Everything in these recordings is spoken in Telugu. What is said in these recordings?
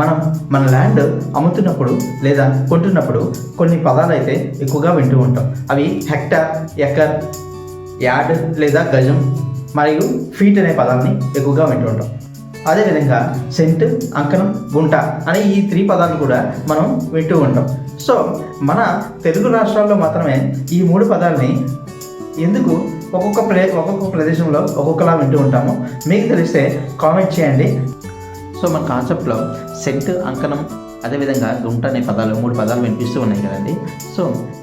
మనం మన ల్యాండ్ అమ్ముతున్నప్పుడు లేదా కొంటున్నప్పుడు కొన్ని పదాలు అయితే ఎక్కువగా వింటూ ఉంటాం. అవి హెక్టార్, ఎకర్, యార్డ్ లేదా గజం మరియు ఫీట్ అనే పదాలని ఎక్కువగా వింటూ ఉంటాం. అదేవిధంగా సెంట్, అంకణం, గుంట అనే ఈ 3 పదాలు కూడా మనం వింటూ ఉంటాం. సో మన తెలుగు రాష్ట్రాల్లో మాత్రమే ఈ 3 పదాలని ఎందుకు ఒక్కొక్క ప్రదేశంలో ఒక్కొక్కలా వింటూ ఉంటామో మీకు తెలిస్తే కామెంట్ చేయండి. సో మన కాన్సెప్ట్లో సెంట్, అంకణం, అదేవిధంగా గుంట అనే పదాలు 3 పదాలు వినిపిస్తూ ఉన్నాయి కదండి. సో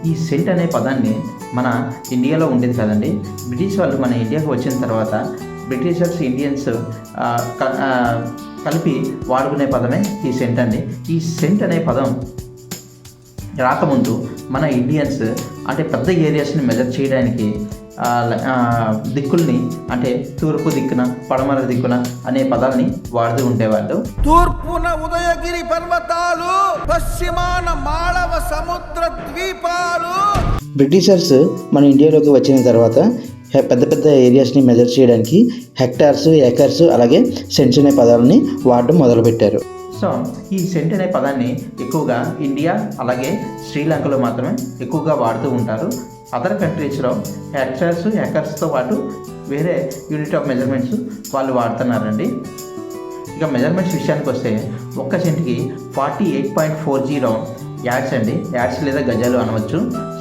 ఈ సెంట్ అనే పదాన్ని మన ఇండియాలో ఉండేది కదండి. బ్రిటిష్ వాళ్ళు మన ఇండియాకి వచ్చిన తర్వాత బ్రిటిషర్స్, ఇండియన్స్ కలిపి వాడుకునే పదమే ఈ సెంట్ అండి. ఈ సెంట్ అనే పదం రాకముందు మన ఇండియన్స్ అంటే పెద్ద ఏరియాస్ని మెజర్ చేయడానికి దిక్కుల్ని అంటే తూర్పు దిక్కున, పడమర దిక్కున అనే పదాలని వాడుతూ ఉండేవాళ్ళు. తూర్పున ఉదయగిరి పర్వతాలు, పశ్చిమాన మాళవ సముద్ర ద్వీపాలు. బ్రిటిషర్స్ మన ఇండియాలోకి వచ్చిన తర్వాత పెద్ద పెద్ద ఏరియాస్ని మెజర్ చేయడానికి హెక్టార్స్, ఏకర్స్ అలాగే సెంట్స్ అనే పదాలని వాడడం మొదలుపెట్టారు. సో ఈ సెంట్ అనే పదాన్ని ఎక్కువగా ఇండియా అలాగే శ్రీలంకలో మాత్రమే ఎక్కువగా వాడుతూ ఉంటారు. అదర్ కంట్రీస్లో హెక్టార్స్, ఏకర్స్తో పాటు వేరే యూనిట్ ఆఫ్ మెజర్మెంట్స్ వాళ్ళు వాడుతున్నారండి. ఇక మెజర్మెంట్స్ విషయానికి వస్తే ఒక్క సెంట్కి 48.40 యార్డ్స్ అండి. యార్డ్స్ లేదా గజాలు అనవచ్చు.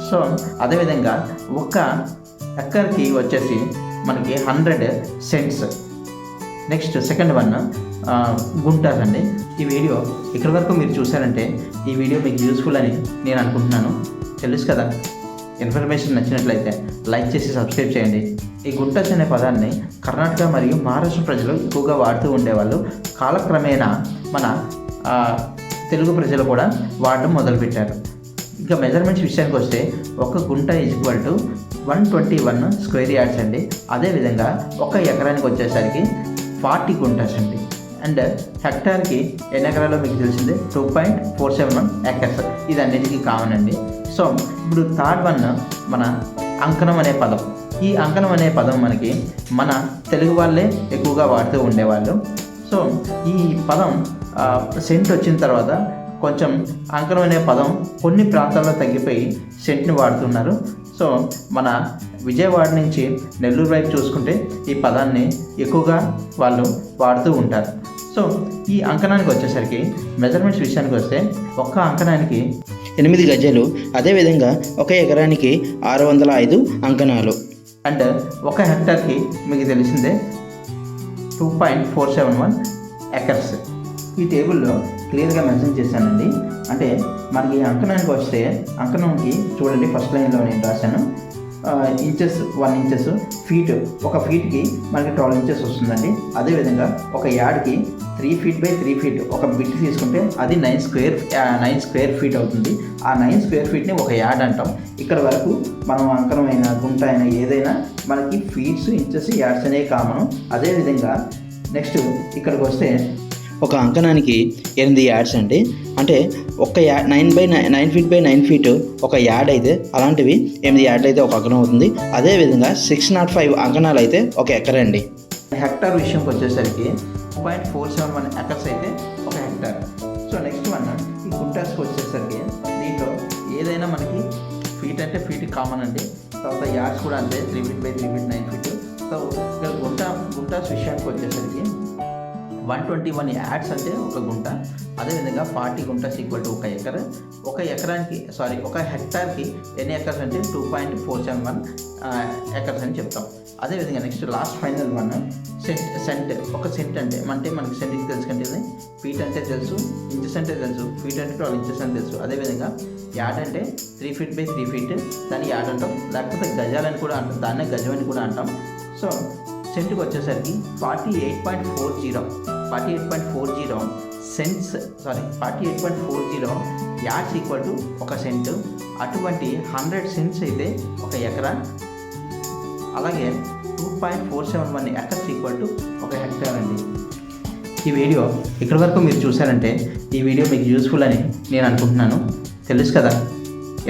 సో అదేవిధంగా ఒక్క ఎక్కర్కి వచ్చేసి మనకి 100 cents. Next second one guntas అండి. ఈ వీడియో ఇక్కడి వరకు మీరు చూసారంటే ఈ వీడియో మీకు యూస్ఫుల్ అని నేను అనుకుంటున్నాను. తెలుసు కదా, ఇన్ఫర్మేషన్ నచ్చినట్లయితే లైక్ చేసి సబ్స్క్రైబ్ చేయండి. ఈ గుంటాస్ అనే పదాన్ని కర్ణాటక మరియు మహారాష్ట్ర ప్రజలు ఎక్కువగా వాడుతూ ఉండేవాళ్ళు. కాలక్రమేణా మన తెలుగు ప్రజలు కూడా వాడడం మొదలుపెట్టారు. ఇంకా మెజర్మెంట్స్ విషయానికి వస్తే ఒక గుంట ఈక్వల్ టు 121 స్క్వేర్ యార్డ్స్ అండి. అదేవిధంగా ఒక ఎకరానికి వచ్చేసరికి 40 గుంటాస్ అండి. అండ్ హెక్టార్కి ఎన్ని ఎకరాలో మీకు తెలిసిందే 2.471 ఏకర్స్. ఇది అన్నిటికీ కామన్ అండి. సో ఇప్పుడు థర్డ్ వన్ మన అంకణం అనే పదం. ఈ అంకణం అనే పదం మనకి మన తెలుగు వాళ్ళే ఎక్కువగా వాడుతూ ఉండేవాళ్ళు. సో ఈ పదం సెంట్ వచ్చిన తర్వాత కొంచెం అంకణం అనే పదం కొన్ని ప్రాంతాల్లో తగ్గిపోయి సెంట్ని వాడుతున్నారు. సో మన విజయవాడ నుంచి నెల్లూరు వైపు చూసుకుంటే ఈ పదాన్ని ఎక్కువగా వాళ్ళు వాడుతూ ఉంటారు. సో ఈ అంకణానికి వచ్చేసరికి మెజర్మెంట్స్ విషయానికి వస్తే ఒక్క అంకణానికి 8 గజాలు, అదేవిధంగా ఒక ఎకరానికి 605 అంకణాలు. అండ్ ఒక హెక్టార్కి మీకు తెలిసిందే 2.471 ఎకర్స్. ఈ టేబుల్లో క్లియర్గా మెన్షన్ చేశానండి. అంటే మనకి అంకణానికి వస్తే అంకణంకి చూడండి, ఫస్ట్ లైన్లో నేను రాశాను ఇంచెస్ 1 ఇంచెస్, ఫీట్ ఒక ఫీట్కి మనకి 12 ఇంచెస్ వస్తుందండి. అదేవిధంగా ఒక యార్డ్కి 3 feet by 3 feet ఒక బిట్ తీసుకుంటే అది 9 స్క్వేర్ ఫీట్ అవుతుంది. ఆ 9 స్క్వేర్ ఫీట్ని ఒక యార్డ్ అంటాం. ఇక్కడ వరకు మనం అంకణం అయినా గుంట అయినా ఏదైనా మనకి ఫీట్స్, ఇంచెస్, యార్డ్స్ అనేవి కామను. అదేవిధంగా నెక్స్ట్ ఇక్కడికి వస్తే ఒక అంకణానికి 8 యార్డ్స్ అండి. అంటే ఒక 9 feet by 9 feet ఒక యార్డ్ అయితే అలాంటివి 8 యార్డ్లు అయితే ఒక అంకణం అవుతుంది. అదేవిధంగా 605 అంకణాలు అయితే ఒక ఎకర్ అండి. హెక్టార్ విషయంకి వచ్చేసరికి 2.471 ఎకర్స్ అయితే ఒక హెక్టార్. సో నెక్స్ట్ వన్ ఈ గుంటాస్కి వచ్చేసరికి దీంట్లో ఏదైనా మనకి ఫీట్ అంటే ఫీట్ కామన్ అండి. తర్వాత యార్డ్స్ కూడా అంతే 3 feet by 3 feet 9 feet. So ఇక్కడ గుంటాస్ విషయానికి వచ్చేసరికి 121 యార్డ్స్ అంటే ఒక గుంట. అదేవిధంగా 40 గుంటాస్ ఈక్వల్ టు ఒక ఎకర్. ఒక హెక్టార్కి ఎన్ని ఎకర్స్ అంటే 2.471 ఎకర్స్ అని చెప్తాం. అదేవిధంగా next last final one cent. ఒక సెంట్ అంటే మనకి సెంట్కి తెలుసు కంటే ఫీట్ అంటే తెలుసు, ఇంచెస్ అంటే తెలుసు, ఫీట్ అంటే 12 ఇంచెస్ అని తెలుసు. అదేవిధంగా యార్డ్ అంటే 3 feet by 3 feet దాన్ని యార్డ్ అంటాం. లేకపోతే గజాలని కూడా అంటాం, దాన్నే గజం అని కూడా అంటాం. సో సెంట్కి వచ్చేసరికి 48.40 సెంట్స్ 48.40 యార్డ్స్ ఈక్వల్ టు ఒక సెంట్. అటువంటి 100 సెంట్స్ అయితే ఒక ఎకరా. అలాగే 2.471 ఎకర్స్ ఈక్వల్ టు ఒక హెక్టార్ అండి. ఈ వీడియో ఇక్కడి వరకు మీరు చూసారంటే ఈ వీడియో మీకు యూస్ఫుల్ అని నేను అనుకుంటున్నాను. తెలుసు కదా,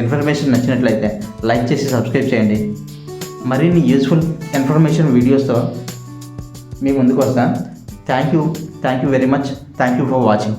ఇన్ఫర్మేషన్ నచ్చినట్లయితే లైక్ చేసి సబ్స్క్రైబ్ చేయండి. మరిన్ని యూస్ఫుల్ ఇన్ఫర్మేషన్ వీడియోస్తో మీ ముందుకు వస్తాను. Thank you very much. Thank you for watching.